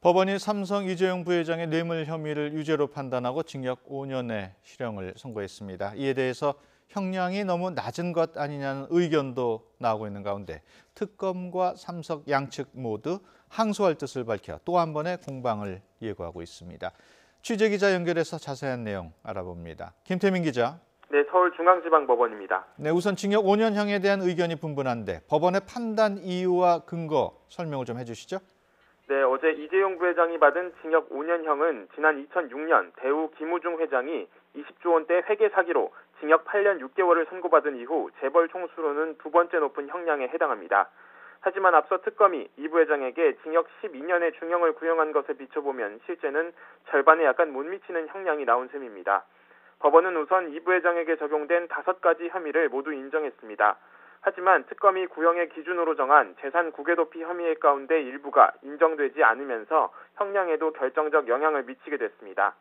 법원이 삼성 이재용 부회장의 뇌물 혐의를 유죄로 판단하고 징역 5년의 실형을 선고했습니다. 이에 대해서 형량이 너무 낮은 것 아니냐는 의견도 나오고 있는 가운데 특검과 삼성 양측 모두 항소할 뜻을 밝혀 또 한 번의 공방을 예고하고 있습니다. 취재기자 연결해서 자세한 내용 알아봅니다. 김태민 기자. 네, 서울중앙지방법원입니다. 네, 우선 징역 5년형에 대한 의견이 분분한데 법원의 판단 이유와 근거 설명을 좀 해주시죠. 네, 어제 이재용 부회장이 받은 징역 5년형은 지난 2006년 대우 김우중 회장이 20조 원대 회계 사기로 징역 8년 6개월을 선고받은 이후 재벌 총수로는 두 번째 높은 형량에 해당합니다. 하지만 앞서 특검이 이 부회장에게 징역 12년의 중형을 구형한 것에 비춰보면 실제는 절반에 약간 못 미치는 형량이 나온 셈입니다. 법원은 우선 이 부회장에게 적용된 5가지 혐의를 모두 인정했습니다. 하지만 특검이 구형의 기준으로 정한 재산 국외도피 혐의 가운데 일부가 인정되지 않으면서 형량에도 결정적 영향을 미치게 됐습니다.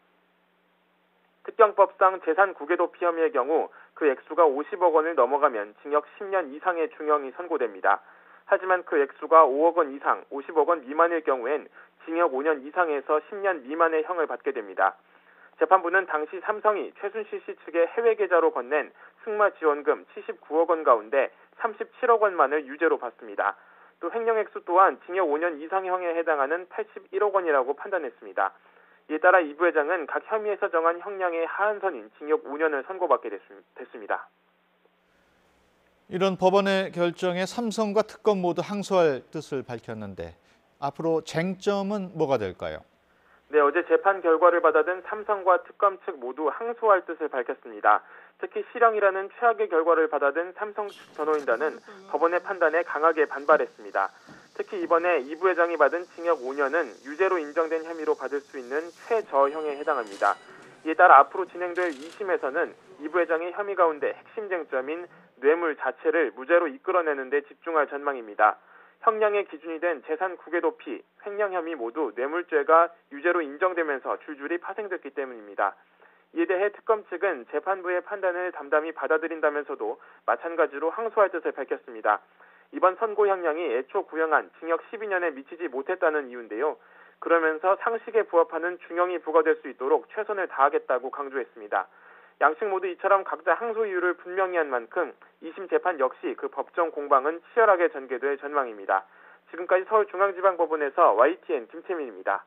특경법상 재산 국외도피 혐의의 경우 그 액수가 50억 원을 넘어가면 징역 10년 이상의 중형이 선고됩니다. 하지만 그 액수가 5억 원 이상, 50억 원 미만일 경우엔 징역 5년 이상에서 10년 미만의 형을 받게 됩니다. 재판부는 당시 삼성이 최순실 씨 측에 해외 계좌로 건넨 승마 지원금 79억 원 가운데 37억 원만을 유죄로 봤습니다. 또 횡령 액수 또한 징역 5년 이상형에 해당하는 81억 원이라고 판단했습니다. 이에 따라 이 부회장은 각 혐의에서 정한 형량의 하한선인 징역 5년을 선고받게 됐습니다. 이런 법원의 결정에 삼성과 특검 모두 항소할 뜻을 밝혔는데 앞으로 쟁점은 뭐가 될까요? 네, 어제 재판 결과를 받아든 삼성과 특검 측 모두 항소할 뜻을 밝혔습니다. 특히 실형이라는 최악의 결과를 받아든 삼성 측 변호인단은 법원의 판단에 강하게 반발했습니다. 특히 이번에 이 부회장이 받은 징역 5년은 유죄로 인정된 혐의로 받을 수 있는 최저형에 해당합니다. 이에 따라 앞으로 진행될 2심에서는 이 부회장의 혐의 가운데 핵심 쟁점인 뇌물 자체를 무죄로 이끌어내는 데 집중할 전망입니다. 형량의 기준이 된 재산 국외도피, 횡령 혐의 모두 뇌물죄가 유죄로 인정되면서 줄줄이 파생됐기 때문입니다. 이에 대해 특검 측은 재판부의 판단을 담담히 받아들인다면서도 마찬가지로 항소할 뜻을 밝혔습니다. 이번 선고 형량이 애초 구형한 징역 12년에 미치지 못했다는 이유인데요. 그러면서 상식에 부합하는 중형이 부과될 수 있도록 최선을 다하겠다고 강조했습니다. 양측 모두 이처럼 각자 항소 이유를 분명히 한 만큼 2심 재판 역시 그 법정 공방은 치열하게 전개될 전망입니다. 지금까지 서울중앙지방법원에서 YTN 김태민입니다.